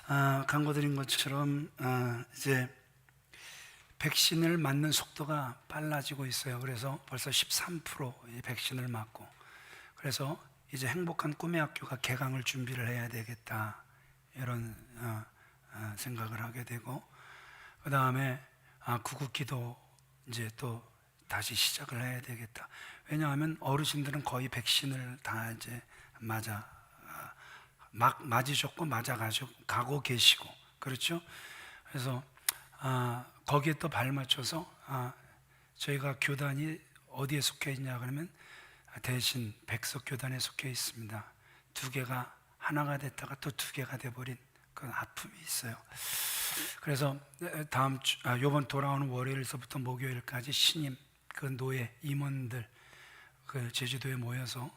광고드린 것처럼 이제 백신을 맞는 속도가 빨라지고 있어요. 그래서 벌써 13% 백신을 맞고, 그래서 이제 행복한 꿈의 학교가 개강을 준비를 해야 되겠다, 이런 생각을 하게 되고, 그 다음에 구국기도 이제 또 다시 시작을 해야 되겠다. 왜냐하면 어르신들은 거의 백신을 다 이제 맞으셨고 가고 계시고, 그렇죠? 그래서 거기에 또 발맞춰서 저희가 교단이 어디에 속해 있냐 그러면 대신 백석교단에 속해 있습니다. 두 개가 하나가 됐다가 또 두 개가 돼버린 그런 아픔이 있어요. 그래서 요번 돌아오는 월요일서부터 목요일까지 신임 그 노예 임원들 그 제주도에 모여서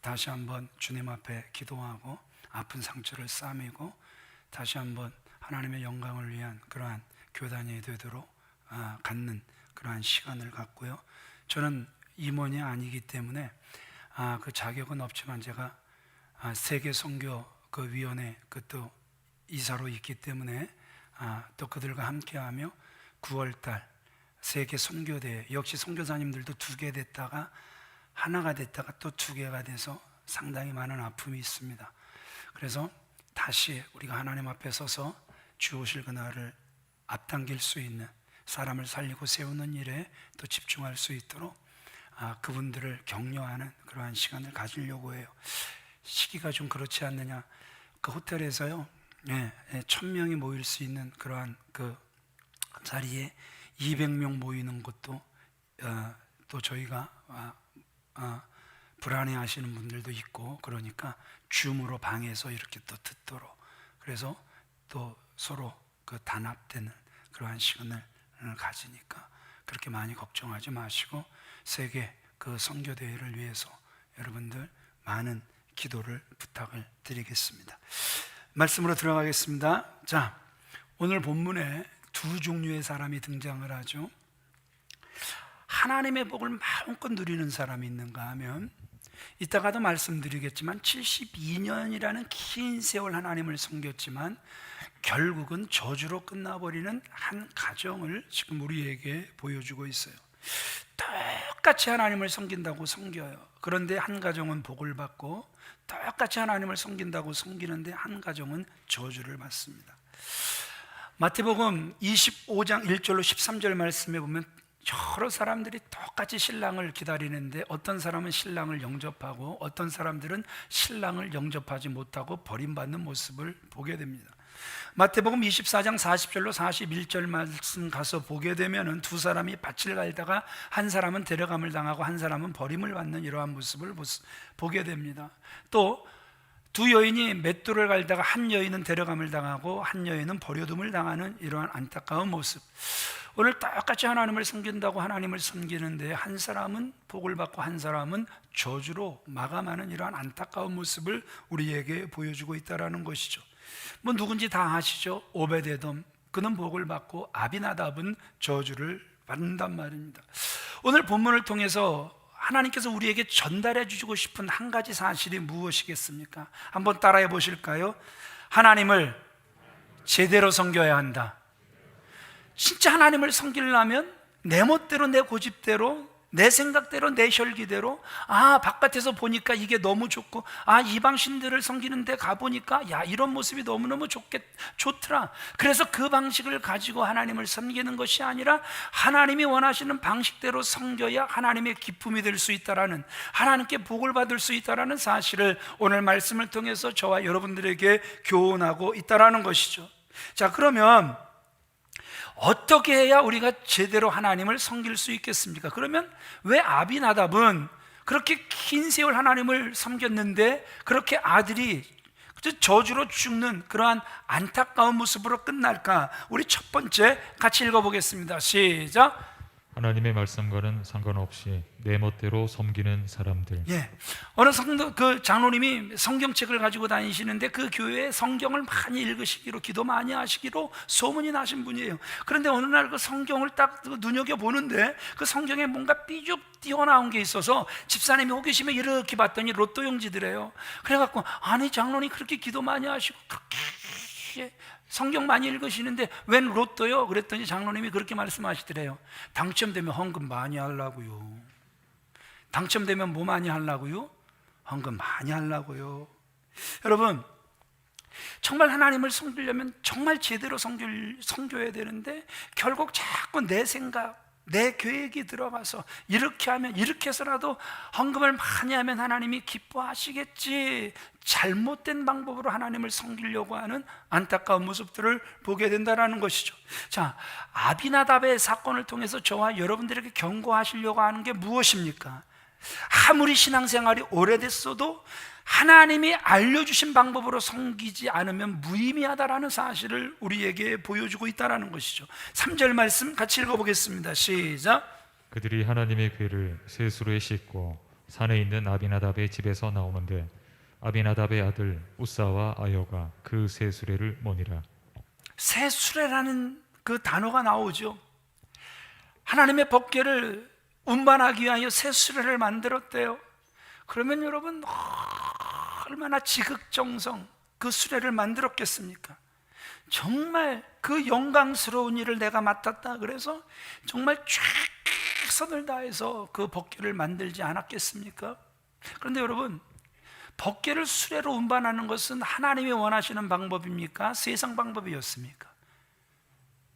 다시 한번 주님 앞에 기도하고 아픈 상처를 싸매고 다시 한번 하나님의 영광을 위한 그러한 교단이 되도록 갖는 그러한 시간을 갖고요. 저는 임원이 아니기 때문에 그 자격은 없지만 제가 세계 선교 그 위원회 또 이사로 있기 때문에 또 그들과 함께하며 9월달 세계 선교대회, 역시 선교사님들도 두 개 됐다가 하나가 됐다가 또 두 개가 돼서 상당히 많은 아픔이 있습니다. 그래서 다시 우리가 하나님 앞에 서서 주 오실 그날을 앞당길 수 있는, 사람을 살리고 세우는 일에 또 집중할 수 있도록 그분들을 격려하는 그러한 시간을 가지려고 해요. 시기가 좀 그렇지 않느냐. 그 호텔에서요 1000명이 모일 수 있는 그러한 그 자리에 200명 모이는 것도 또 저희가 불안해 하시는 분들도 있고, 그러니까 줌으로 방에서 이렇게 또 듣도록, 그래서 또 서로 그 단합되는 그러한 시간을 가지니까 그렇게 많이 걱정하지 마시고 세계 그 선교대회를 위해서 여러분들 많은 기도를 부탁을 드리겠습니다. 말씀으로 들어가겠습니다. 자, 오늘 본문에 두 종류의 사람이 등장을 하죠. 하나님의 복을 마음껏 누리는 사람이 있는가 하면, 이따가도 말씀드리겠지만 72년이라는 긴 세월 하나님을 섬겼지만 결국은 저주로 끝나버리는 한 가정을 지금 우리에게 보여주고 있어요. 똑같이 하나님을 섬긴다고 섬겨요. 그런데 한 가정은 복을 받고, 똑같이 하나님을 섬긴다고 섬기는데 한 가정은 저주를 받습니다. 마태복음 25장 1절로 13절 말씀에 보면 여러 사람들이 똑같이 신랑을 기다리는데 어떤 사람은 신랑을 영접하고 어떤 사람들은 신랑을 영접하지 못하고 버림받는 모습을 보게 됩니다. 마태복음 24장 40절로 41절 말씀 가서 보게 되면은 두 사람이 밭을 갈다가 한 사람은 데려감을 당하고 한 사람은 버림을 받는 이러한 모습을 보게 됩니다. 또 두 여인이 맷돌을 갈다가 한 여인은 데려감을 당하고 한 여인은 버려둠을 당하는 이러한 안타까운 모습. 오늘 똑같이 하나님을 섬긴다고 하나님을 섬기는데 한 사람은 복을 받고 한 사람은 저주로 마감하는 이러한 안타까운 모습을 우리에게 보여주고 있다는 것이죠. 뭐 누군지 다 아시죠? 오베데돔, 그는 복을 받고 아비나답은 저주를 받는단 말입니다. 오늘 본문을 통해서 하나님께서 우리에게 전달해 주시고 싶은 한 가지 사실이 무엇이겠습니까? 한번 따라해 보실까요? 하나님을 제대로 섬겨야 한다. 진짜 하나님을 섬기려면 내 멋대로, 내 고집대로, 내 생각대로, 내 혈기대로, 바깥에서 보니까 이게 너무 좋고, 이방 신들을 섬기는 데 가보니까 이런 모습이 너무너무 좋더라. 그래서 그 방식을 가지고 하나님을 섬기는 것이 아니라 하나님이 원하시는 방식대로 섬겨야 하나님의 기쁨이 될 수 있다라는, 하나님께 복을 받을 수 있다라는 사실을 오늘 말씀을 통해서 저와 여러분들에게 교훈하고 있다라는 것이죠. 자, 그러면 어떻게 해야 우리가 제대로 하나님을 섬길 수 있겠습니까? 그러면 왜 아비나답은 그렇게 긴 세월 하나님을 섬겼는데 그렇게 아들이 저주로 죽는 그러한 안타까운 모습으로 끝날까? 우리 첫 번째 같이 읽어보겠습니다. 시작. 하나님의 말씀과는 상관없이 내 멋대로 섬기는 사람들. 어느 그 장로님이 성경책을 가지고 다니시는데 그 교회에 성경을 많이 읽으시기로, 기도 많이 하시기로 소문이 나신 분이에요. 그런데 어느 날 그 성경을 딱 눈여겨보는데 그 성경에 뭔가 삐죽 띄어나온 게 있어서 집사님이 호기심에 이렇게 봤더니 로또 용지더래요. 그래갖고 아니 장로님 그렇게 기도 많이 하시고 그렇게 성경 많이 읽으시는데 웬 로또요? 그랬더니 장로님이 그렇게 말씀하시더래요. 당첨되면 헌금 많이 하려고요. 당첨되면 뭐 많이 하려고요? 헌금 많이 하려고요. 여러분, 정말 하나님을 섬기려면 정말 제대로 섬겨야 되는데 결국 자꾸 내 생각, 내 계획이 들어가서 이렇게 하면, 이렇게 해서라도 헌금을 많이 하면 하나님이 기뻐하시겠지, 잘못된 방법으로 하나님을 섬기려고 하는 안타까운 모습들을 보게 된다는 것이죠. 자, 아비나답의 사건을 통해서 저와 여러분들에게 경고하시려고 하는 게 무엇입니까? 아무리 신앙생활이 오래됐어도 하나님이 알려주신 방법으로 섬기지 않으면 무의미하다라는 사실을 우리에게 보여주고 있다는 것이죠. 3절 말씀 같이 읽어보겠습니다. 시작. 그들이 하나님의 궤를 세수로에 싣고 산에 있는 아비나답의 집에서 나오는데 아비나답의 아들 우사와 아여가 그 세수레를 모니라. 세수레라는 그 단어가 나오죠. 하나님의 법궤를 운반하기 위하여 세수레를 만들었대요. 그러면 여러분, 얼마나 지극정성 그 수레를 만들었겠습니까? 정말 그 영광스러운 일을 내가 맡았다 그래서 정말 최선을 다해서 그 법궤를 만들지 않았겠습니까? 그런데 여러분, 법궤를 수레로 운반하는 것은 하나님이 원하시는 방법입니까? 세상 방법이었습니까?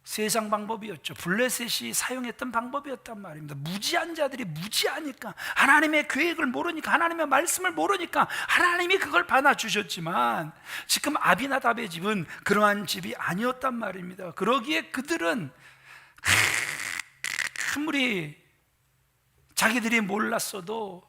세상 방법이었죠. 블레셋이 사용했던 방법이었단 말입니다. 무지한 자들이 무지하니까, 하나님의 계획을 모르니까, 하나님의 말씀을 모르니까 하나님이 그걸 받아주셨지만, 지금 아비나답의 집은 그러한 집이 아니었단 말입니다. 그러기에 그들은 아무리 자기들이 몰랐어도,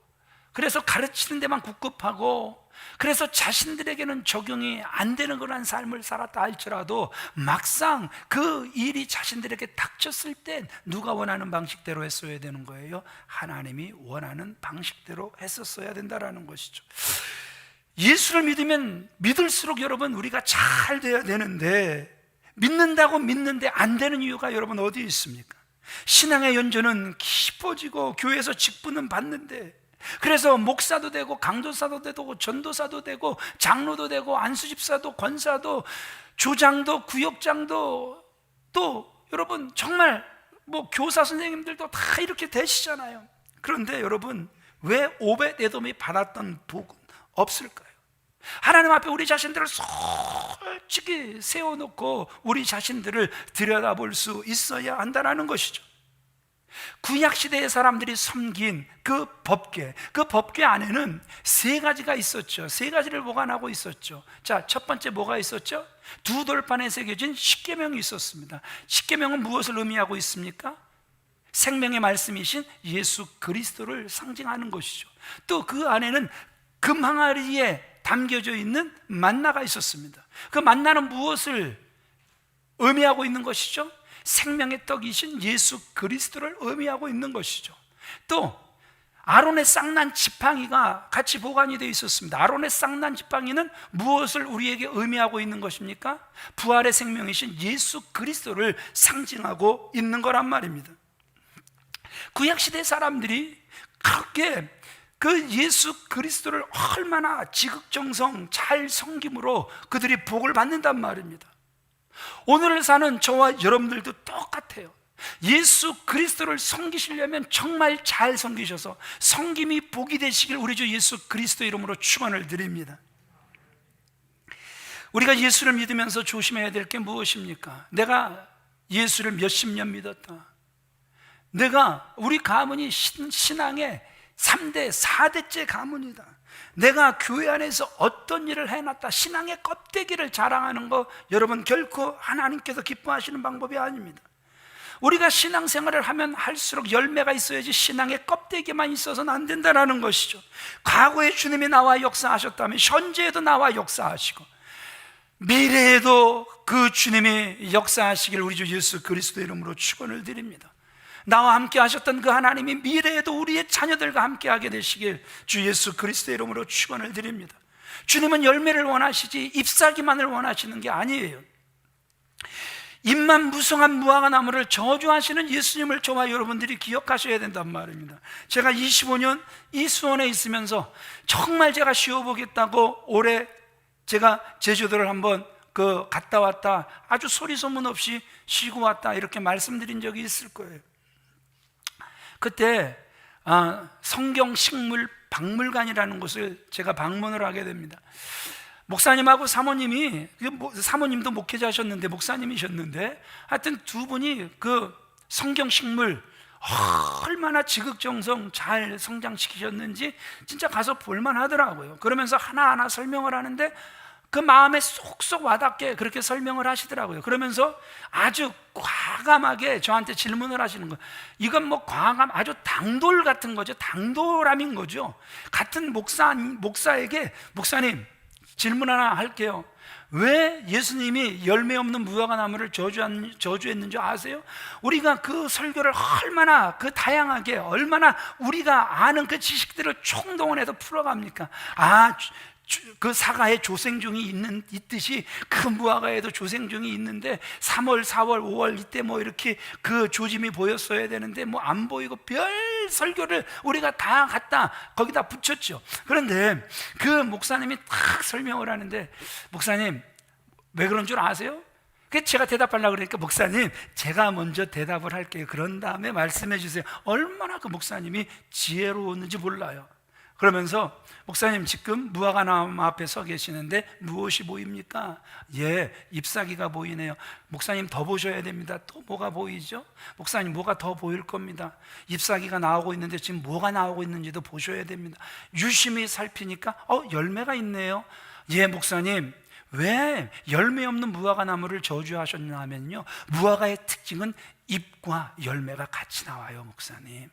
그래서 가르치는 데만 국급하고, 그래서 자신들에게는 적용이 안 되는 그런 삶을 살았다 할지라도 막상 그 일이 자신들에게 닥쳤을 땐 누가 원하는 방식대로 했어야 되는 거예요? 하나님이 원하는 방식대로 했었어야 된다는 것이죠. 예수를 믿으면 믿을수록 여러분, 우리가 잘 돼야 되는데, 믿는다고 믿는데 안 되는 이유가 여러분 어디에 있습니까? 신앙의 연조는 깊어지고 교회에서 직분은 받는데, 그래서 목사도 되고 강도사도 되고 전도사도 되고 장로도 되고 안수집사도 권사도 조장도 구역장도, 또 여러분 정말 뭐 교사 선생님들도 다 이렇게 되시잖아요. 그런데 여러분, 왜 오벳에돔이 받았던 복은 없을까요? 하나님 앞에 우리 자신들을 솔직히 세워놓고 우리 자신들을 들여다볼 수 있어야 한다는 것이죠. 구약시대의 사람들이 섬긴 그 법궤, 그 법궤 안에는 세 가지가 있었죠. 세 가지를 보관하고 있었죠. 자, 첫 번째 뭐가 있었죠? 두 돌판에 새겨진 십계명이 있었습니다. 십계명은 무엇을 의미하고 있습니까? 생명의 말씀이신 예수 그리스도를 상징하는 것이죠. 또 그 안에는 금 항아리에 담겨져 있는 만나가 있었습니다. 그 만나는 무엇을 의미하고 있는 것이죠? 생명의 떡이신 예수 그리스도를 의미하고 있는 것이죠. 또 아론의 쌍난 지팡이가 같이 보관이 되어 있었습니다. 아론의 쌍난 지팡이는 무엇을 우리에게 의미하고 있는 것입니까? 부활의 생명이신 예수 그리스도를 상징하고 있는 거란 말입니다. 구약시대 사람들이 그렇게 그 예수 그리스도를 얼마나 지극정성 잘 섬김으로 그들이 복을 받는단 말입니다. 오늘을 사는 저와 여러분들도 똑같아요. 예수 그리스도를 섬기시려면 정말 잘 섬기셔서 섬김이 복이 되시길 우리 주 예수 그리스도 이름으로 축원을 드립니다. 우리가 예수를 믿으면서 조심해야 될 게 무엇입니까? 내가 예수를 몇십 년 믿었다, 우리 가문이 신앙의 3대, 4대째 가문이다, 내가 교회 안에서 어떤 일을 해놨다, 신앙의 껍데기를 자랑하는 거 여러분 결코 하나님께서 기뻐하시는 방법이 아닙니다. 우리가 신앙생활을 하면 할수록 열매가 있어야지 신앙의 껍데기만 있어서는 안 된다는 것이죠. 과거에 주님이 나와 역사하셨다면 현재에도 나와 역사하시고 미래에도 그 주님이 역사하시길 우리 주 예수 그리스도 이름으로 축원을 드립니다. 나와 함께 하셨던 그 하나님이 미래에도 우리의 자녀들과 함께 하게 되시길 주 예수 그리스도 이름으로 축원을 드립니다. 주님은 열매를 원하시지 잎사귀만을 원하시는 게 아니에요. 잎만 무성한 무화과 나무를 저주하시는 예수님을 저와 여러분들이 기억하셔야 된단 말입니다. 제가 25년 이 수원에 있으면서 정말 제가 쉬어보겠다고 올해 제가 제주도를 한번 갔다 왔다 아주 소리 소문 없이 쉬고 왔다 이렇게 말씀드린 적이 있을 거예요. 그때 성경 식물 박물관이라는 곳을 제가 방문을 하게 됩니다. 목사님하고 사모님이, 사모님도 목회자셨는데 목사님이셨는데 하여튼 두 분이 그 성경 식물 얼마나 지극정성 잘 성장시키셨는지 진짜 가서 볼만 하더라고요. 그러면서 하나하나 설명을 하는데 그 마음에 쏙쏙 와닿게 그렇게 설명을 하시더라고요. 그러면서 아주 과감하게 저한테 질문을 하시는 거예요. 이건 뭐 아주 당돌 같은 거죠. 당돌함인 거죠. 같은 목사에게 목사님 질문 하나 할게요. 왜 예수님이 열매 없는 무화과 나무를 저주했는 줄 아세요? 우리가 그 설교를 얼마나 그 다양하게 얼마나 우리가 아는 그 지식들을 총동원해서 풀어갑니까? 그 사과에 조생종이 있듯이 그 무화과에도 조생종이 있는데 3월, 4월, 5월 이때 뭐 이렇게 그 조짐이 보였어야 되는데 뭐 안 보이고 별 설교를 우리가 다 갖다 거기다 붙였죠. 그런데 그 목사님이 딱 설명을 하는데 목사님 왜 그런 줄 아세요? 그래서 제가 대답하려고 그러니까 목사님 제가 먼저 대답을 할게요. 그런 다음에 말씀해 주세요. 얼마나 그 목사님이 지혜로웠는지 몰라요. 그러면서 목사님 지금 무화과 나무 앞에 서 계시는데 무엇이 보입니까? 예, 잎사귀가 보이네요. 목사님 더 보셔야 됩니다. 또 뭐가 보이죠? 목사님 뭐가 더 보일 겁니다. 잎사귀가 나오고 있는데 지금 뭐가 나오고 있는지도 보셔야 됩니다. 유심히 살피니까 열매가 있네요. 예, 목사님 왜 열매 없는 무화과 나무를 저주하셨냐면요, 무화과의 특징은 잎과 열매가 같이 나와요. 목사님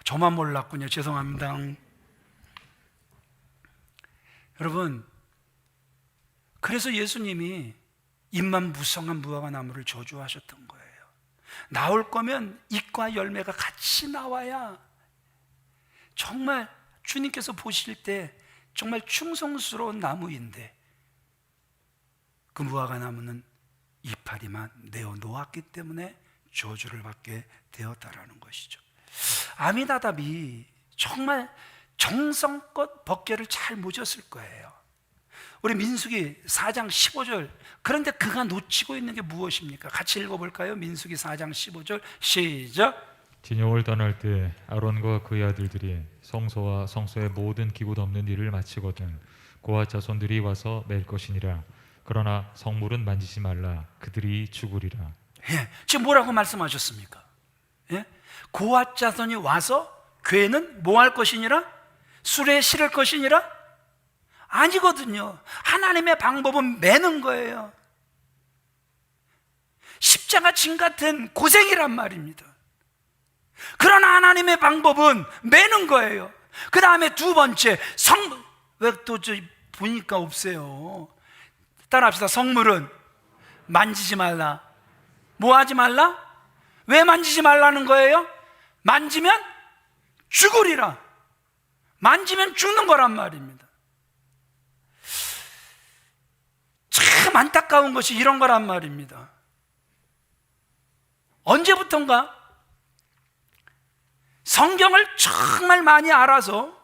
저만 몰랐군요. 죄송합니다. 여러분, 그래서 예수님이 잎만 무성한 무화과 나무를 저주하셨던 거예요. 나올 거면 잎과 열매가 같이 나와야 정말 주님께서 보실 때 정말 충성스러운 나무인데 그 무화과 나무는 이파리만 내어 놓았기 때문에 저주를 받게 되었다라는 것이죠. 아미나답이 정말 정성껏 법궤를 잘 모셨을 거예요. 우리 민수기 4장 15절, 그런데 그가 놓치고 있는 게 무엇입니까? 같이 읽어볼까요? 민수기 4장 15절 시작. 진영을 떠날 때 아론과 그의 아들들이 성소와 성소의 모든 기구 덮는 일을 마치거든 고아 자손들이 와서 맬 것이니라. 그러나 성물은 만지지 말라. 그들이 죽으리라. 예, 지금 뭐라고 말씀하셨습니까? 예? 고아 자손이 와서 괴는 뭐 할 것이니라? 수레에 실을 것이니라? 아니거든요. 하나님의 방법은 매는 거예요. 십자가 진 같은 고생이란 말입니다. 그러나 하나님의 방법은 매는 거예요. 그 다음에 두 번째, 왜 또 보니까 없어요. 따라합시다. 성물은 만지지 말라. 뭐 하지 말라? 왜 만지지 말라는 거예요? 만지면 죽으리라. 만지면 죽는 거란 말입니다. 참 안타까운 것이 이런 거란 말입니다. 언제부턴가 성경을 정말 많이 알아서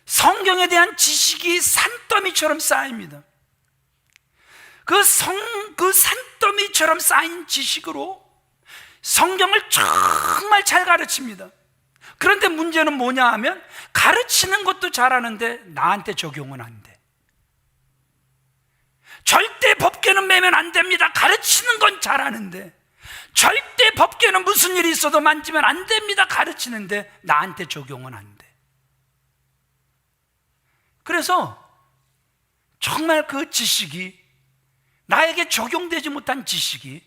성경에 대한 지식이 산더미처럼 쌓입니다. 그 산더미처럼 쌓인 지식으로 성경을 정말 잘 가르칩니다. 그런데 문제는 뭐냐 하면 가르치는 것도 잘하는데 나한테 적용은 안 돼. 절대 법궤는 매면 안 됩니다. 가르치는 건 잘하는데 절대 법궤는 무슨 일이 있어도 만지면 안 됩니다. 가르치는데 나한테 적용은 안 돼. 그래서 정말 그 지식이, 나에게 적용되지 못한 지식이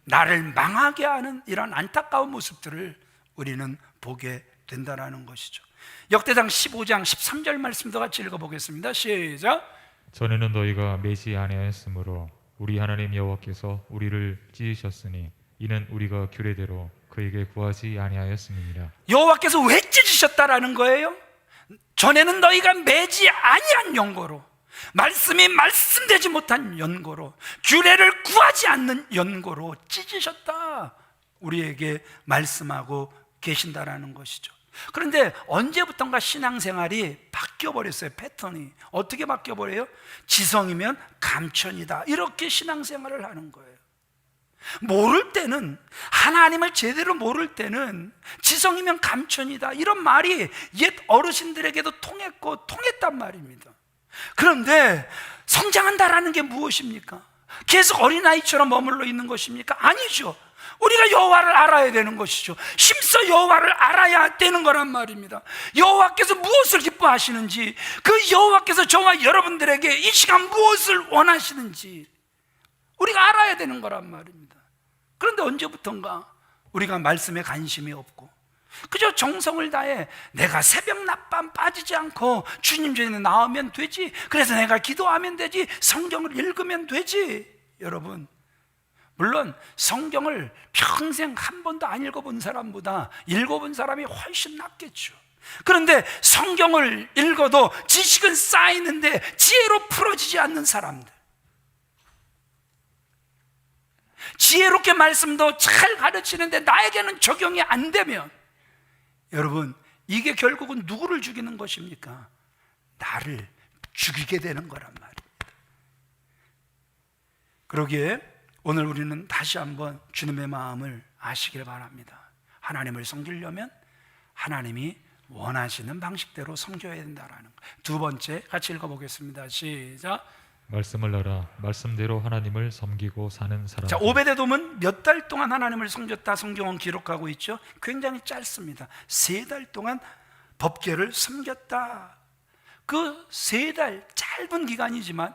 나를 망하게 하는 이런 안타까운 모습들을 우리는 보게 된다는 것이죠. 역대상 15장 13절 말씀도 같이 읽어보겠습니다. 시작. 전에는 너희가 매지 아니하였으므로 우리 하나님 여호와께서 우리를 찢으셨으니 이는 우리가 규례대로 그에게 구하지 아니하였음이니라. 여호와께서 왜 찢으셨다라는 거예요? 전에는 너희가 매지 아니한 연고로, 말씀이 말씀되지 못한 연고로, 규례를 구하지 않는 연고로 찢으셨다, 우리에게 말씀하고 계신다라는 것이죠. 그런데 언제부턴가 신앙생활이 바뀌어버렸어요. 패턴이 어떻게 바뀌어버려요? 지성이면 감천이다, 이렇게 신앙생활을 하는 거예요. 모를 때는, 하나님을 제대로 모를 때는 지성이면 감천이다, 이런 말이 옛 어르신들에게도 통했단 말입니다. 그런데 성장한다라는 게 무엇입니까? 계속 어린아이처럼 머물러 있는 것입니까? 아니죠. 우리가 여호와를 알아야 되는 것이죠. 힘써 여호와를 알아야 되는 거란 말입니다. 여호와께서 무엇을 기뻐하시는지, 그 여호와께서 저와 여러분들에게 이 시간 무엇을 원하시는지 우리가 알아야 되는 거란 말입니다. 그런데 언제부턴가 우리가 말씀에 관심이 없고 그저 정성을 다해 내가 새벽 낮밤 빠지지 않고 주님 전에 나오면 되지, 그래서 내가 기도하면 되지, 성경을 읽으면 되지. 여러분, 물론 성경을 평생 한 번도 안 읽어본 사람보다 읽어본 사람이 훨씬 낫겠죠. 그런데 성경을 읽어도 지식은 쌓이는데 지혜로 풀어지지 않는 사람들, 지혜롭게 말씀도 잘 가르치는데 나에게는 적용이 안 되면, 여러분, 이게 결국은 누구를 죽이는 것입니까? 나를 죽이게 되는 거란 말입니다. 그러기에 오늘 우리는 다시 한번 주님의 마음을 아시길 바랍니다. 하나님을 섬기려면 하나님이 원하시는 방식대로 섬겨야 된다라는 거. 두 번째 같이 읽어보겠습니다. 시작. 말씀을 알아 말씀대로 하나님을 섬기고 사는 사람. 자, 오베데돔은 몇 달 동안 하나님을 섬겼다 성경은 기록하고 있죠. 굉장히 짧습니다. 3달 동안 법궤를 섬겼다. 그 3달 짧은 기간이지만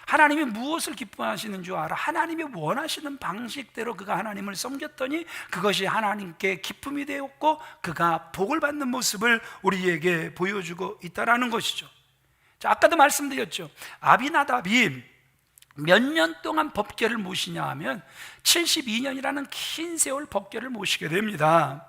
하나님이 무엇을 기뻐하시는 줄 알아? 하나님이 원하시는 방식대로 그가 하나님을 섬겼더니 그것이 하나님께 기쁨이 되었고 그가 복을 받는 모습을 우리에게 보여주고 있다는 것이죠. 자, 아까도 말씀드렸죠. 아비나답이 몇 년 동안 법궤를 모시냐 하면 72년이라는 긴 세월 법궤를 모시게 됩니다.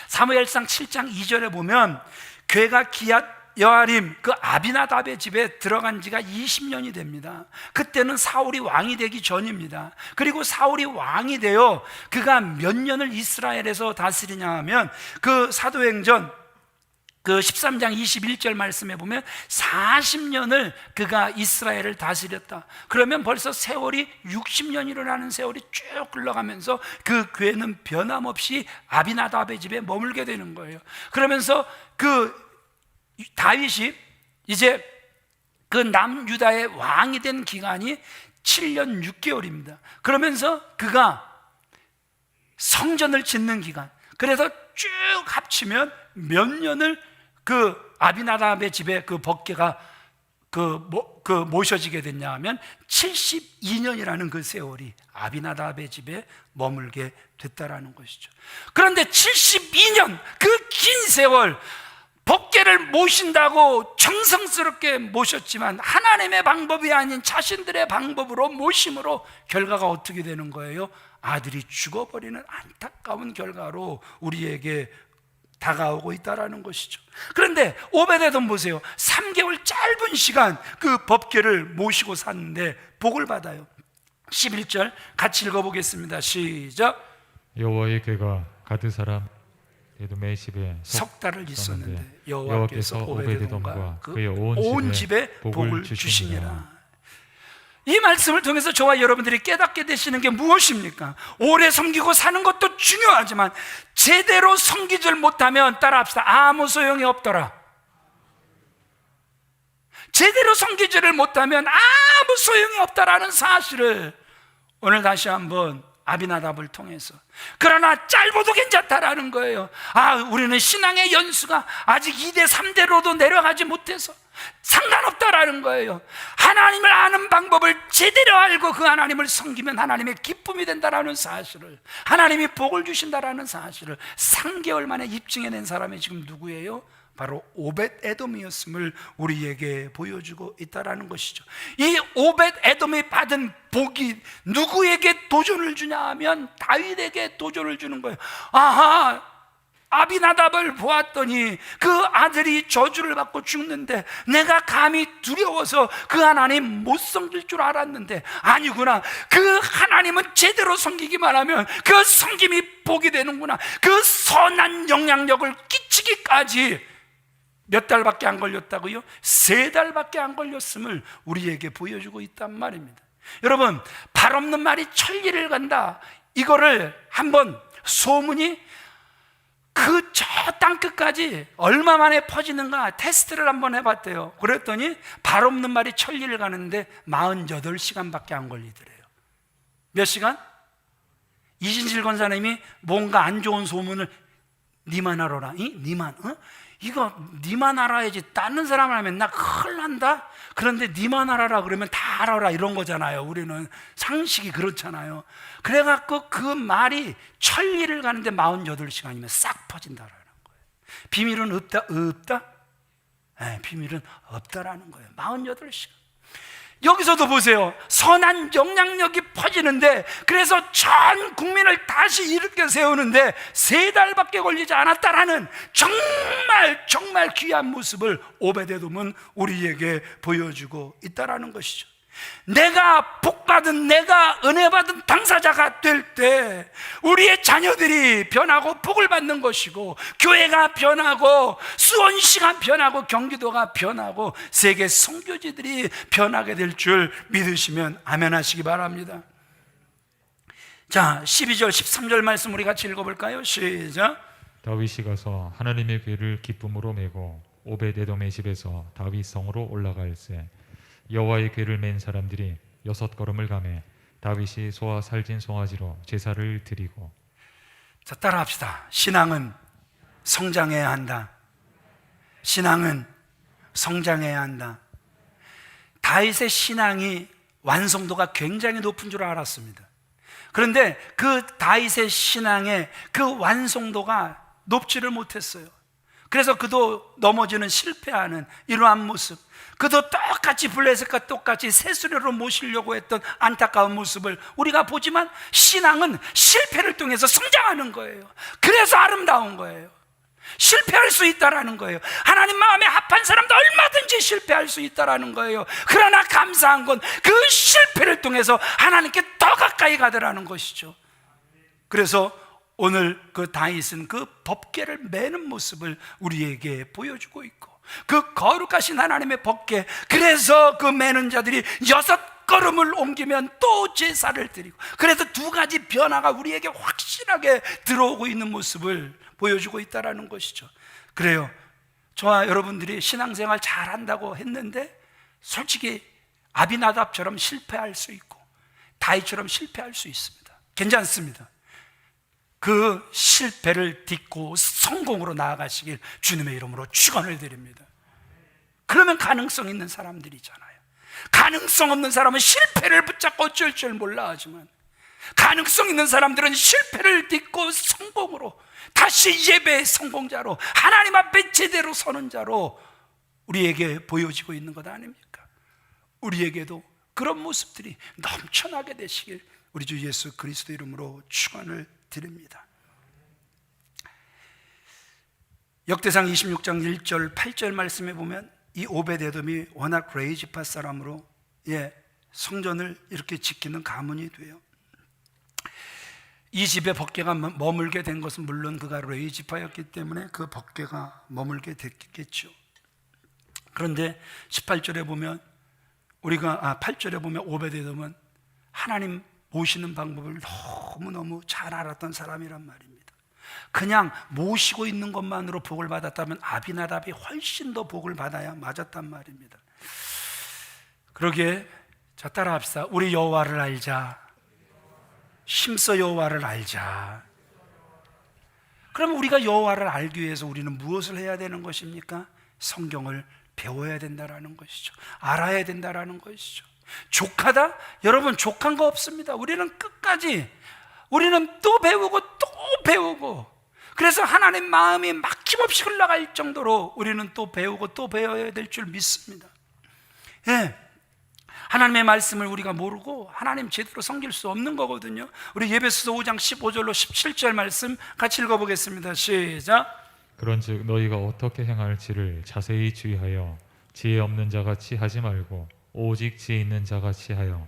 사무엘상 7장 2절에 보면 괴가 기앗 여아림, 그 아비나답의 집에 들어간 지가 20년이 됩니다. 그때는 사울이 왕이 되기 전입니다. 그리고 사울이 왕이 되어 그가 몇 년을 이스라엘에서 다스리냐 하면 그 사도행전 그 13장 21절 말씀에 보면 40년을 그가 이스라엘을 다스렸다. 그러면 벌써 세월이 60년이라는 세월이 쭉 흘러가면서 그 괴는 변함없이 아비나답의 집에 머물게 되는 거예요. 그러면서 그 다윗이 이제 그 남유다의 왕이 된 기간이 7년 6개월입니다. 그러면서 그가 성전을 짓는 기간, 그래서 쭉 합치면 몇 년을 그 아비나답의 집에 그 법궤가 모셔지게 됐냐 하면 72년이라는 그 세월이 아비나답의 집에 머물게 됐다라는 것이죠. 그런데 72년 그 긴 세월 법궤를 모신다고 정성스럽게 모셨지만 하나님의 방법이 아닌 자신들의 방법으로 모심으로 결과가 어떻게 되는 거예요? 아들이 죽어버리는 안타까운 결과로 우리에게 다가오고 있다는 것이죠. 그런데 오베데돔 보세요. 3개월 짧은 시간 그 법궤를 모시고 샀는데 복을 받아요. 11절 같이 읽어보겠습니다. 시작. 여호와의 괴가 가드 사람 에돔의 집에 석 달을 있었는데 여호와께서 오베데돔과 그의 온 집에 복을 주시니라. 이 말씀을 통해서 저와 여러분들이 깨닫게 되시는 게 무엇입니까? 오래 섬기고 사는 것도 중요하지만 제대로 섬기질 못하면 따라합시다. 아무 소용이 없더라. 제대로 섬기지를 못하면 아무 소용이 없다라는 사실을 오늘 다시 한번 아비나답을 통해서, 그러나 짧아도 괜찮다라는 거예요. 우리는 신앙의 연수가 아직 2대 3대로도 내려가지 못해서 상관없다라는 거예요. 하나님을 아는 방법을 제대로 알고 그 하나님을 섬기면 하나님의 기쁨이 된다라는 사실을, 하나님이 복을 주신다라는 사실을 3개월 만에 입증해낸 사람이 지금 누구예요? 바로 오벳에돔이었음을 우리에게 보여주고 있다라는 것이죠. 이 오벳에돔이 받은 복이 누구에게 도전을 주냐 하면 다윗에게 도전을 주는 거예요. 아비나답을 보았더니 그 아들이 저주를 받고 죽는데 내가 감히 두려워서 그 하나님 못 섬길 줄 알았는데 아니구나, 그 하나님은 제대로 섬기기만 하면 그 섬김이 복이 되는구나, 그 선한 영향력을 끼치는 해치기까지 몇 달밖에 안 걸렸다고요? 3달밖에 안 걸렸음을 우리에게 보여주고 있단 말입니다. 여러분, 발 없는 말이 천리를 간다, 이거를 한번 소문이 그 저 땅끝까지 얼마 만에 퍼지는가 테스트를 한번 해봤대요. 그랬더니 발 없는 말이 천리를 가는데 48시간밖에 안 걸리더래요. 몇 시간? 이진실 권사님이 뭔가 안 좋은 소문을 니만 알아라. 니만, 이거 니만 알아야지. 다른 사람을 하면 나 큰일 난다. 그런데 니만 알아라 그러면 다 알아라, 이런 거잖아요. 우리는 상식이 그렇잖아요. 그래갖고 그 말이 천리를 가는데 48시간이면 싹 퍼진다라는 거예요. 비밀은 없다? 없다? 네, 비밀은 없다라는 거예요. 48시간. 여기서도 보세요. 선한 영향력이 퍼지는데, 그래서 전 국민을 다시 일으켜 세우는데 3달밖에 걸리지 않았다라는 정말 귀한 모습을 오베데돔은 우리에게 보여주고 있다라는 것이죠. 내가 복받은, 내가 은혜받은 당사자가 될 때 우리의 자녀들이 변하고 복을 받는 것이고, 교회가 변하고, 수원시가 변하고, 경기도가 변하고, 세계 선교지들이 변하게 될 줄 믿으시면 아멘 하시기 바랍니다. 자, 12절 13절 말씀 우리 같이 읽어볼까요? 시작. 다윗이 가서 하나님의 궤를 기쁨으로 메고 오베데돔의 집에서 다윗 성으로 올라갈새 여호와의 궤를 맨 사람들이 6걸음을 가매 다윗이 소와 살진 송아지로 제사를 드리고. 자, 따라합시다. 신앙은 성장해야 한다. 신앙은 성장해야 한다. 다윗의 신앙이 완성도가 굉장히 높은 줄 알았습니다. 그런데 그 다윗의 신앙의 그 완성도가 높지를 못했어요. 그래서 그도 넘어지는, 실패하는 이러한 모습, 그도 똑같이 블레셋과 똑같이 새수레로 모시려고 했던 안타까운 모습을 우리가 보지만, 신앙은 실패를 통해서 성장하는 거예요. 그래서 아름다운 거예요. 실패할 수 있다라는 거예요. 하나님 마음에 합한 사람도 얼마든지 실패할 수 있다라는 거예요. 그러나 감사한 건 그 실패를 통해서 하나님께 더 가까이 가더라는 것이죠. 그래서 오늘 그 다윗은 그 법궤를 매는 모습을 우리에게 보여주고 있고, 그 거룩하신 하나님의 법궤, 그래서 그 매는 자들이 6걸음을 옮기면 또 제사를 드리고, 그래서 2가지 변화가 우리에게 확실하게 들어오고 있는 모습을 보여주고 있다는 것이죠. 그래요, 저와 여러분들이 신앙생활 잘한다고 했는데 솔직히 아비나답처럼 실패할 수 있고 다윗처럼 실패할 수 있습니다. 괜찮습니다. 그 실패를 딛고 성공으로 나아가시길 주님의 이름으로 축원을 드립니다. 그러면 가능성 있는 사람들이잖아요. 가능성 없는 사람은 실패를 붙잡고 어쩔 줄 몰라 하지만, 가능성 있는 사람들은 실패를 딛고 성공으로 다시 예배의 성공자로, 하나님 앞에 제대로 서는 자로 우리에게 보여지고 있는 것 아닙니까? 우리에게도 그런 모습들이 넘쳐나게 되시길 우리 주 예수 그리스도 이름으로 축원을 드립니다. 역대상 26장 1절 8절 말씀에 보면 이 오베데돔이 워낙 레이지파 사람으로 성전을 이렇게 지키는 가문이 돼요. 이 집에 법궤가 머물게 된 것은 물론 그가 레이지파였기 때문에 그 법궤가 머물게 됐겠죠. 그런데 18절에 보면 8절에 보면 오베데돔은 하나님 모시는 방법을 너무너무 잘 알았던 사람이란 말입니다. 그냥 모시고 있는 것만으로 복을 받았다면 아비나답이 훨씬 더 복을 받아야 맞았단 말입니다. 그러기에 자, 따라합시다. 우리 여호와를 알자. 힘써 여호와를 알자. 그럼 우리가 여호와를 알기 위해서 우리는 무엇을 해야 되는 것입니까? 성경을 배워야 된다라는 것이죠. 알아야 된다라는 것이죠. 족하다? 여러분, 족한 거 없습니다. 우리는 끝까지, 우리는 또 배우고 또 배우고, 그래서 하나님 마음이 막힘없이 흘러갈 정도로 우리는 또 배우고 또 배워야 될 줄 믿습니다. 하나님의 말씀을 우리가 모르고 하나님 제대로 섬길 수 없는 거거든요. 우리 예배소서 5장 15절로 17절 말씀 같이 읽어보겠습니다. 시작. 그런즉 너희가 어떻게 행할지를 자세히 주의하여 지혜 없는 자같이 하지 말고 오직 지혜 있는 자같이 하여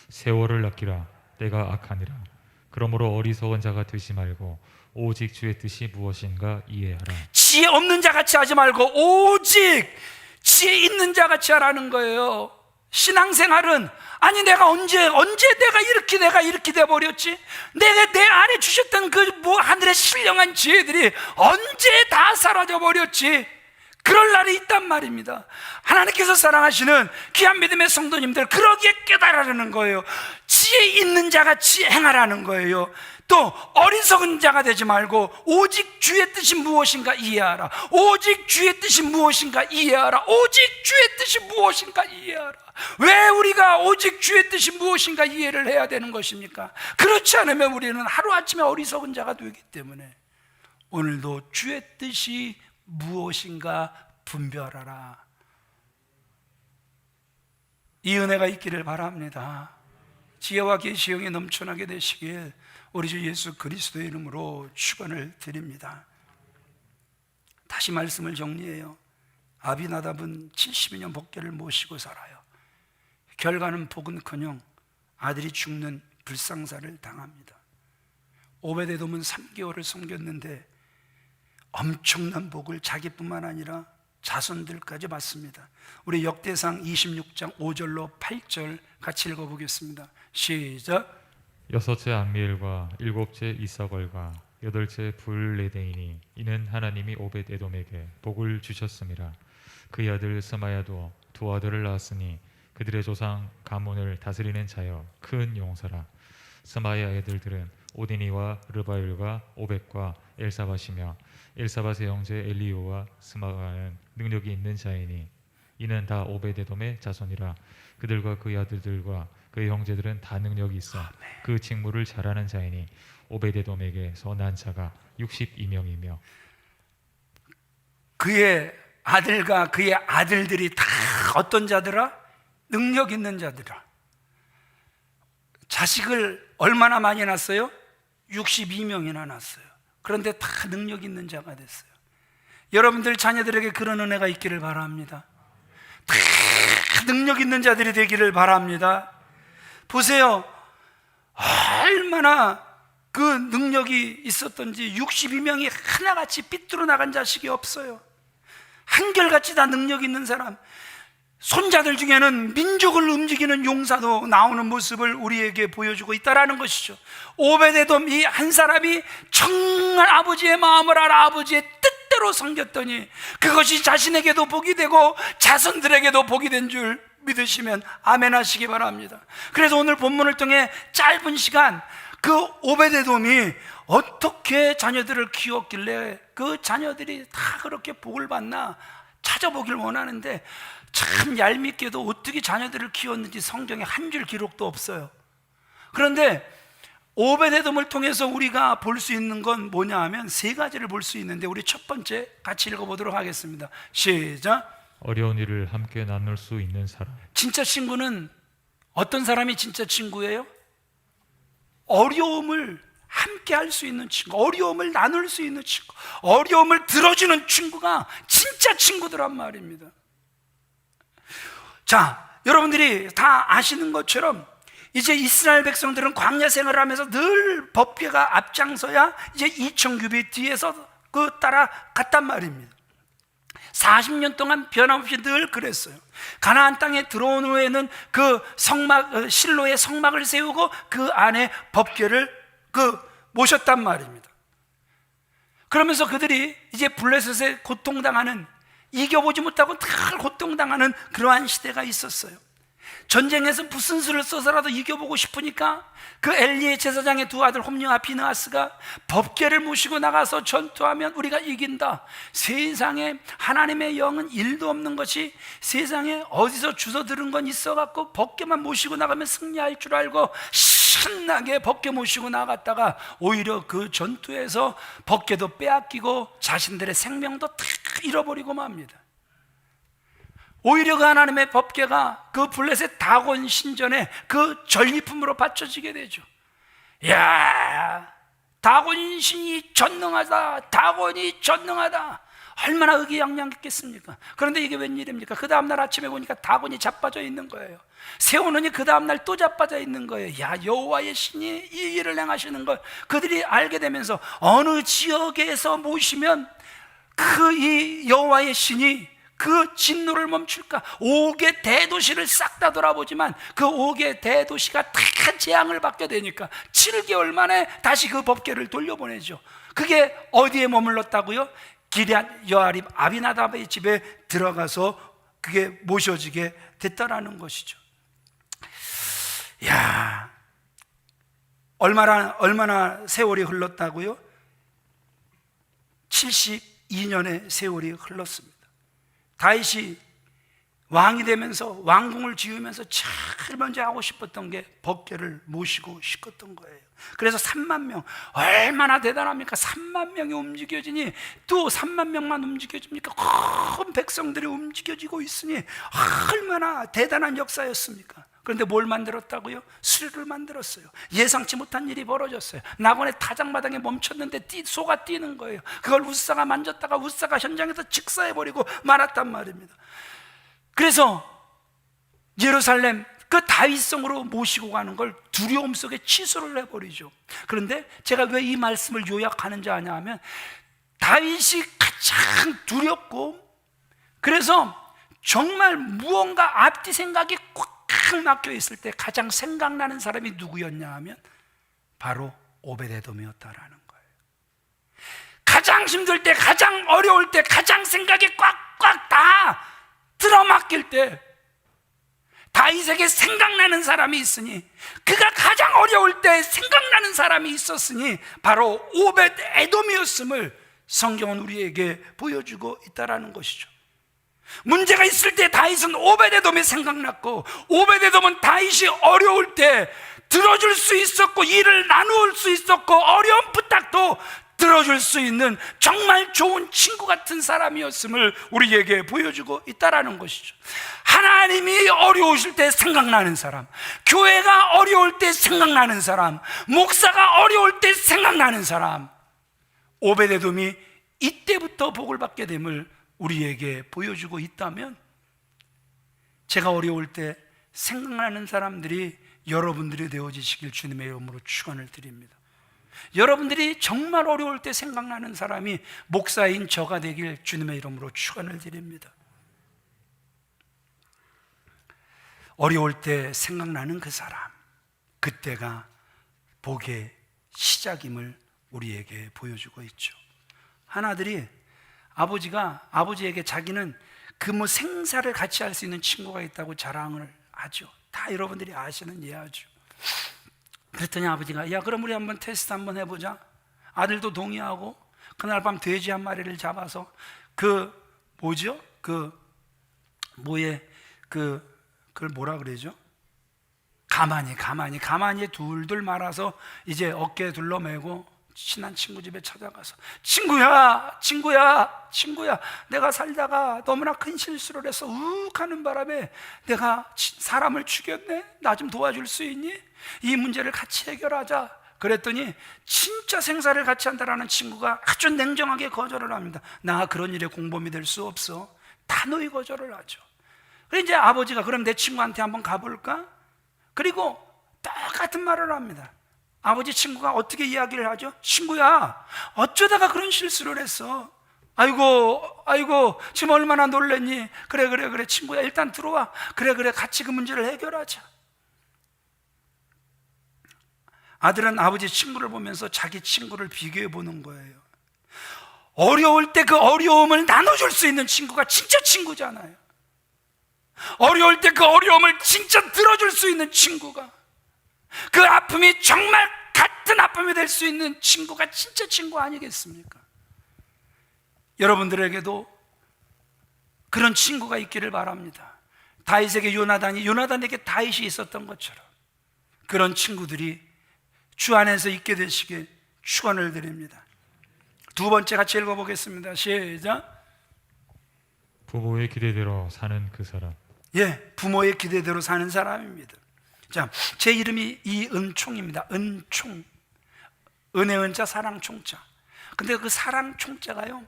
세월을 아끼라. 때가 악하니라. 그러므로 어리석은 자가 되지 말고 오직 주의 뜻이 무엇인가 이해하라. 지혜 없는 자 같이 하지 말고 오직 지혜 있는 자 같이 하라는 거예요. 신앙생활은 아니 내가 언제 내가 이렇게 돼 버렸지? 내가 내 안에 주셨던 그 하늘의 신령한 지혜들이 언제 다 사라져 버렸지? 그럴 날이 있단 말입니다. 하나님께서 사랑하시는 귀한 믿음의 성도님들, 그러기에 깨달으라는 거예요. 지혜 있는 자같이 행하라는 거예요. 또 어리석은 자가 되지 말고 오직 주의 뜻이 무엇인가 이해하라. 오직 주의 뜻이 무엇인가 이해하라. 오직 주의 뜻이 무엇인가 이해하라. 왜 우리가 오직 주의 뜻이 무엇인가 이해를 해야 되는 것입니까? 그렇지 않으면 우리는 하루아침에 어리석은 자가 되기 때문에 오늘도 주의 뜻이 무엇인가 분별하라. 이 은혜가 있기를 바랍니다. 지혜와 계시 영이 넘쳐나게 되시길 우리 주 예수 그리스도의 이름으로 축원을 드립니다. 다시 말씀을 정리해요. 아비나답은 70년 복계를 모시고 살아요. 결과는 복은커녕 아들이 죽는 불상사를 당합니다. 오베데돔은 3개월을 섬겼는데 엄청난 복을 자기뿐만 아니라 자손들까지 받습니다. 우리 역대상 26장 5절로 8절 같이 읽어보겠습니다. 시작. 여섯째 암미엘과 일곱째 이사걸과 여덟째 불레데이니 이는 하나님이 오벳에돔에게 복을 주셨음이라. 그의 아들 스마야도 두 아들을 낳았으니 그들의 조상 가문을 다스리는 자여 큰 용사라. 스마야의 아들들은 오디니와 르바율과 오벳과 엘사밧이며 엘사밧의 형제 엘리오와 스마가는 능력이 있는 자이니 이는 다 오벳에돔의 자손이라. 그들과 그의 아들들과 그의 형제들은 다 능력이 있어 그 직무를 잘하는 자이니 오벳에돔에게서 난 자가 62명이며 그의 아들과 그의 아들들이 다 어떤 자들아? 능력 있는 자들아. 자식을 얼마나 많이 낳았어요? 62명이나 낳았어요. 그런데 다 능력 있는 자가 됐어요. 여러분들 자녀들에게 그런 은혜가 있기를 바랍니다. 다 능력 있는 자들이 되기를 바랍니다. 보세요. 얼마나 그 능력이 있었던지 62명이 하나같이 삐뚤어 나간 자식이 없어요. 한결같이 다 능력 있는 사람. 손자들 중에는 민족을 움직이는 용사도 나오는 모습을 우리에게 보여주고 있다는 것이죠. 오베데돔 이 한 사람이 정말 아버지의 마음을 알아 아버지의 뜻대로 섬겼더니 그것이 자신에게도 복이 되고 자손들에게도 복이 된 줄 믿으시면 아멘 하시기 바랍니다. 그래서 오늘 본문을 통해 짧은 시간 그 오베데돔이 어떻게 자녀들을 키웠길래 그 자녀들이 다 그렇게 복을 받나 찾아보길 원하는데 참 얄밉게도 어떻게 자녀들을 키웠는지 성경에 한 줄 기록도 없어요. 그런데 오베데돔을 통해서 우리가 볼 수 있는 건 뭐냐 하면 세 가지를 볼 수 있는데 우리 첫 번째 같이 읽어보도록 하겠습니다. 시작. 어려운 일을 함께 나눌 수 있는 사람. 진짜 친구는 어떤 사람이 진짜 친구예요? 어려움을 함께 할 수 있는 친구, 어려움을 나눌 수 있는 친구, 어려움을 들어주는 친구가 진짜 친구들란 말입니다. 자, 여러분들이 다 아시는 것처럼 이제 이스라엘 백성들은 광야 생활을 하면서 늘 법궤가 앞장서야 이제 2000규빗 뒤에서 그 따라갔단 말입니다. 40년 동안 변함없이 늘 그랬어요. 가나안 땅에 들어온 후에는 그 성막, 실로의 성막을 세우고 그 안에 법궤를 모셨단 말입니다. 그러면서 그들이 이제 블레셋에 고통당하는, 이겨보지 못하고 늘 고통당하는 그러한 시대가 있었어요. 전쟁에서 무슨 수를 써서라도 이겨보고 싶으니까 그 엘리의 제사장의 두 아들 홈리와 비느하스가 법궤를 모시고 나가서 전투하면 우리가 이긴다. 세상에 하나님의 영은 일도 없는 것이 세상에 어디서 주워 들은 건 있어갖고 법궤만 모시고 나가면 승리할 줄 알고 신나게 법궤 모시고 나갔다가 오히려 그 전투에서 법궤도 빼앗기고 자신들의 생명도 다 잃어버리고 맙니다. 오히려 그 하나님의 법궤가 그 블레셋 다곤 신전에 그 전리품으로 바쳐지게 되죠. 야, 다곤 신이 전능하다. 다곤이 전능하다. 얼마나 의기양양했겠습니까? 그런데 이게 웬일입니까? 그 다음날 아침에 보니까 다곤이 자빠져 있는 거예요. 세우느니 그 다음날 또 자빠져 있는 거예요. 야, 여호와의 신이 이 일을 행하시는 걸 그들이 알게 되면서 어느 지역에서 모시면 그 이 여호와의 신이 그 진노를 멈출까? 5개 대도시를 싹 다 돌아보지만 그 5개 대도시가 다 재앙을 받게 되니까 7개월 만에 다시 그 법궤를 돌려보내죠. 그게 어디에 머물렀다고요? 기럇 여아립 아비나답의 집에 들어가서 그게 모셔지게 됐다라는 것이죠. 야, 얼마나 세월이 흘렀다고요? 72년의 세월이 흘렀습니다. 다윗이 왕이 되면서 왕궁을 지으면서 제일 먼저 하고 싶었던 게 법궤를 모시고 싶었던 거예요. 그래서 3만 명, 얼마나 대단합니까? 3만 명이 움직여지니 또 3만 명만 움직여집니까? 큰 백성들이 움직여지고 있으니 얼마나 대단한 역사였습니까? 그런데 뭘 만들었다고요? 수레를 만들었어요. 예상치 못한 일이 벌어졌어요. 낙원의 타작마당에 멈췄는데 소가 뛰는 거예요. 그걸 우사가 만졌다가 우사가 현장에서 직사해버리고 말았단 말입니다. 그래서 예루살렘 그 다윗성으로 모시고 가는 걸 두려움 속에 취소를 해버리죠. 그런데 제가 왜 이 말씀을 요약하는지 아냐 하면 다윗이 가장 두렵고 그래서 정말 무언가 앞뒤 생각이 꽉 막혀 있을 때 가장 생각나는 사람이 누구였냐 하면 바로 오베데돔이었다라는 거예요. 가장 힘들 때, 가장 어려울 때, 가장 생각이 꽉꽉 다 들어막힐 때 다윗에게 생각나는 사람이 있으니, 그가 가장 어려울 때 생각나는 사람이 있었으니 바로 오벳에돔이었음을 성경은 우리에게 보여주고 있다라는 것이죠. 문제가 있을 때 다윗은 오벳에돔이 생각났고, 오벳에돔은 다윗이 어려울 때 들어줄 수 있었고, 일을 나누을 수 있었고, 어려운 부탁도 들어줄 수 있는 정말 좋은 친구 같은 사람이었음을 우리에게 보여주고 있다라는 것이죠. 하나님이 어려우실 때 생각나는 사람, 교회가 어려울 때 생각나는 사람, 목사가 어려울 때 생각나는 사람, 오벳에돔이 이때부터 복을 받게 됨을 우리에게 보여주고 있다면, 제가 어려울 때 생각나는 사람들이 여러분들이 되어지시길 주님의 이름으로 축원을 드립니다. 여러분들이 정말 어려울 때 생각나는 사람이 목사인 저가 되길 주님의 이름으로 축원을 드립니다. 어려울 때 생각나는 그 사람, 그때가 복의 시작임을 우리에게 보여주고 있죠. 하나들이 아버지가 아버지에게 자기는 그 생사를 같이 할 수 있는 친구가 있다고 자랑을 하죠. 다 여러분들이 아시는 예하죠. 그랬더니 아버지가, 야, 그럼 우리 한번 테스트 한번 해보자. 아들도 동의하고 그날 밤 돼지 한 마리를 잡아서 그걸 뭐라 그러죠? 가만히 둘둘 말아서 이제 어깨에 둘러매고 친한 친구 집에 찾아가서, 친구야, 내가 살다가 너무나 큰 실수를 해서 하는 바람에 내가 사람을 죽였네. 나 좀 도와줄 수 있니? 이 문제를 같이 해결하자. 그랬더니 진짜 생사를 같이 한다라는 친구가 아주 냉정하게 거절을 합니다. 나 그런 일에 공범이 될 수 없어. 단호히 거절을 하죠. 그래서 이제 아버지가, 그럼 내 친구한테 한번 가볼까? 그리고 똑같은 말을 합니다. 아버지 친구가 어떻게 이야기를 하죠? 친구야, 어쩌다가 그런 실수를 했어? 아이고, 지금 얼마나 놀랬니? 그래, 친구야, 일단 들어와. 그래, 같이 그 문제를 해결하자. 아들은 아버지 친구를 보면서 자기 친구를 비교해 보는 거예요. 어려울 때 그 어려움을 나눠줄 수 있는 친구가 진짜 친구잖아요. 어려울 때 그 어려움을 진짜 들어줄 수 있는 친구가, 그 아픔이 정말 같은 아픔이 될 수 있는 친구가 진짜 친구 아니겠습니까? 여러분들에게도 그런 친구가 있기를 바랍니다. 다윗에게 요나단에게 다윗이 있었던 것처럼 그런 친구들이 주 안에서 있게 되시길 축원을 드립니다. 두 번째 같이 읽어보겠습니다. 시작. 부모의 기대대로 사는 그 사람. 예, 부모의 기대대로 사는 사람입니다. 자, 제 이름이 이은총입니다. 은총, 은혜 은자 사랑 총자. 근데 그 사랑 총자가요,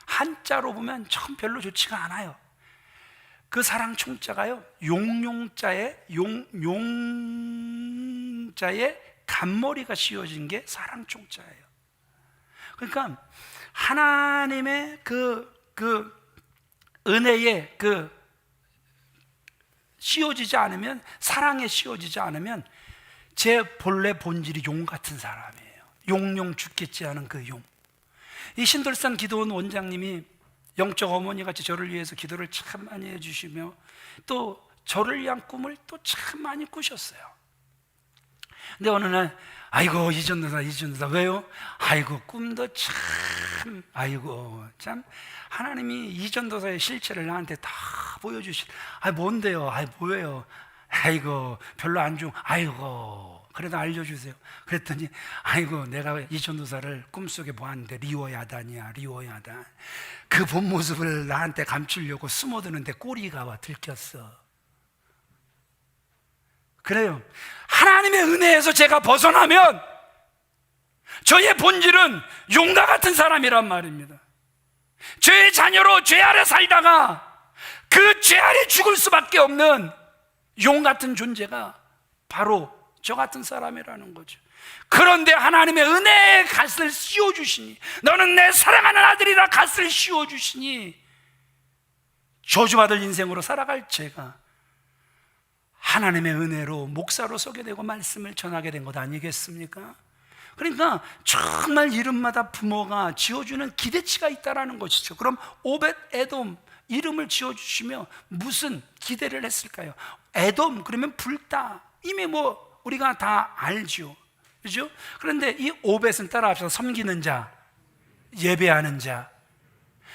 한자로 보면 참 별로 좋지가 않아요. 그 사랑 총자가요, 용용자에 용자에 간머리가 씌워진 게 사랑 총자예요. 그러니까 하나님의 그 은혜에 씌워지지 않으면, 사랑에 씌워지지 않으면 제 본래 본질이 용 같은 사람이에요. 용용 죽겠지 하는 그 용. 이 신돌산 기도원 원장님이 영적 어머니 같이 저를 위해서 기도를 참 많이 해주시며 또 저를 위한 꿈을 또 참 많이 꾸셨어요. 근데 어느 날, 아이고 이전도사 왜요? 아이고 꿈도 참, 아이고 참 하나님이 이전도사의 실체를 나한테 다 보여주시. 뭔데요? 뭐예요? 아이고 별로 안 좋은. 아이고 그래도 알려주세요. 그랬더니 아이고 내가 이전도사를 꿈속에 보았는데 리워야단이야. 그 본 모습을 나한테 감추려고 숨어드는데 꼬리가 와 들켰어. 그래요. 하나님의 은혜에서 제가 벗어나면 저의 본질은 용과 같은 사람이란 말입니다. 죄의 자녀로 죄 아래 살다가 그 죄 아래 죽을 수밖에 없는 용 같은 존재가 바로 저 같은 사람이라는 거죠. 그런데 하나님의 은혜의 갓을 씌워주시니, 너는 내 사랑하는 아들이라 갓을 씌워주시니 저주받을 인생으로 살아갈 제가 하나님의 은혜로 목사로 서게 되고 말씀을 전하게 된 것 아니겠습니까? 그러니까 정말 이름마다 부모가 지어주는 기대치가 있다는 것이죠. 그럼 오벳 에돔 이름을 지어주시며 무슨 기대를 했을까요? 에돔 그러면 불다, 이미 우리가 다 알죠, 그죠? 그런데 이 오벳은 따라합시다. 섬기는 자, 예배하는 자.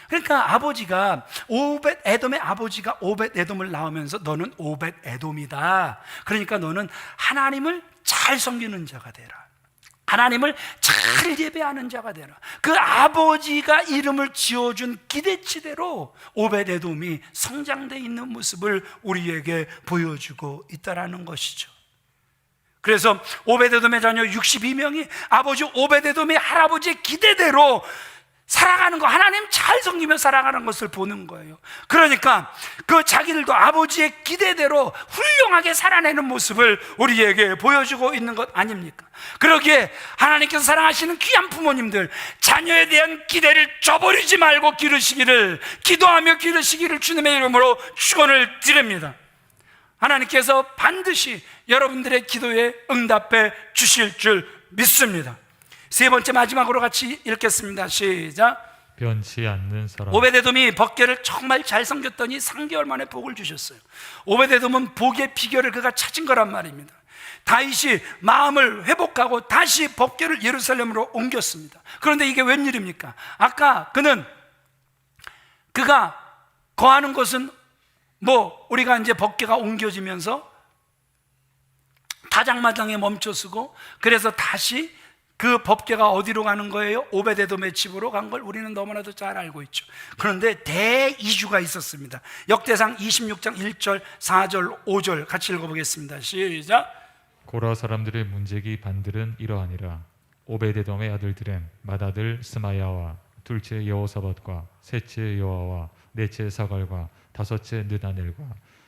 그러니까 아버지가 오벳 에돔의 아버지가 오벳 에돔을 낳으면서 너는 오벳 에돔이다. 그러니까 너는 하나님을 잘 섬기는 자가 되라. 하나님을 잘 예배하는 자가 되라. 그 아버지가 이름을 지어준 기대치대로 오벳 에돔이 성장되어 있는 모습을 우리에게 보여주고 있다는 것이죠. 그래서 오벳 에돔의 자녀 62명이 아버지 오벳 에돔의 할아버지의 기대대로 살아가는 거, 하나님 잘 섬기며 살아가는 것을 보는 거예요. 그러니까 그 자기들도 아버지의 기대대로 훌륭하게 살아내는 모습을 우리에게 보여주고 있는 것 아닙니까? 그러기에 하나님께서 사랑하시는 귀한 부모님들, 자녀에 대한 기대를 저버리지 말고 기도하며 기르시기를 주님의 이름으로 축원을 드립니다. 하나님께서 반드시 여러분들의 기도에 응답해 주실 줄 믿습니다. 세 번째, 마지막으로 같이 읽겠습니다. 시작. 변치 않는 사람. 오벳 에돔이 법궤를 정말 잘 섬겼더니 3개월 만에 복을 주셨어요. 오벳 에돔은 복의 비결을 그가 찾은 거란 말입니다. 다윗이 마음을 회복하고 다시 법궤를 예루살렘으로 옮겼습니다. 그런데 이게 웬일입니까? 아까 그가 거하는 곳은 우리가 이제 법궤가 옮겨지면서 다장마당에 멈춰서고, 그래서 다시 그 법궤가 어디로 가는 거예요? 오벳 에돔의 집으로 간 걸 우리는 너무나도 잘 알고 있죠. 그런데 대이주가 있었습니다. 역대상 26장 1절, 4절, 5절 같이 읽어보겠습니다. 시작. 고라 사람들의 문제기 반들은 이러하니라. 오벳 에돔의 아들들은 맏아들 스마야와 둘째 여호사밧과 셋째 여호와와 넷째 사갈과 다섯째 느다넬과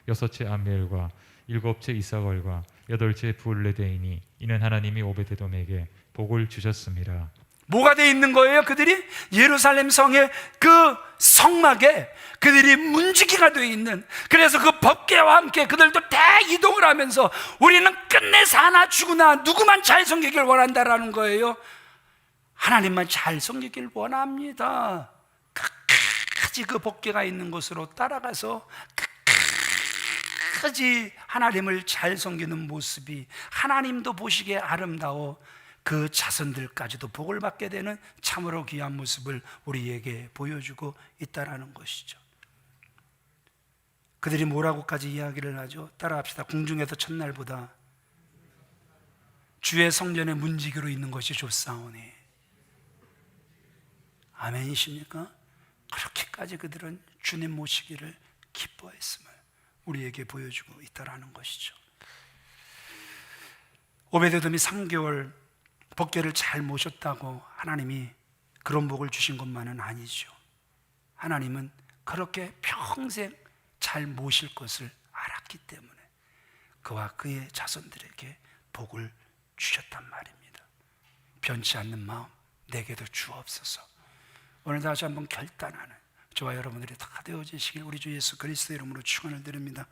여섯째 암미엘과 일곱째 이사갈과 여덟째 불레데이니 이는 하나님이 오벳 에돔에게 복을 주셨습니다. 뭐가 돼 있는 거예요? 그들이 예루살렘 성의 그 성막에 그들이 문지기가 돼 있는, 그래서 그 법궤와 함께 그들도 대이동을 하면서 우리는 끝내 사나 죽으나 누구만 잘 섬기길 원한다라는 거예요. 하나님만 잘 섬기길 원합니다. 끝까지 그 법궤가 있는 곳으로 따라가서 끝까지 하나님을 잘 섬기는 모습이 하나님도 보시기에 아름다워 그 자손들까지도 복을 받게 되는 참으로 귀한 모습을 우리에게 보여주고 있다는 것이죠. 그들이 뭐라고까지 이야기를 하죠? 따라합시다. 궁중에서 첫날보다 주의 성전에 문지기로 있는 것이 좋사오니. 아멘이십니까? 그렇게까지 그들은 주님 모시기를 기뻐했음을 우리에게 보여주고 있다는 것이죠. 오벳 에돔이 3개월 법궤를 잘 모셨다고 하나님이 그런 복을 주신 것만은 아니죠. 하나님은 그렇게 평생 잘 모실 것을 알았기 때문에 그와 그의 자손들에게 복을 주셨단 말입니다. 변치 않는 마음 내게도 주옵소서. 오늘 다시 한번 결단하는 저와 여러분들이 다 되어지시길 우리 주 예수 그리스도 이름으로 축원을 드립니다.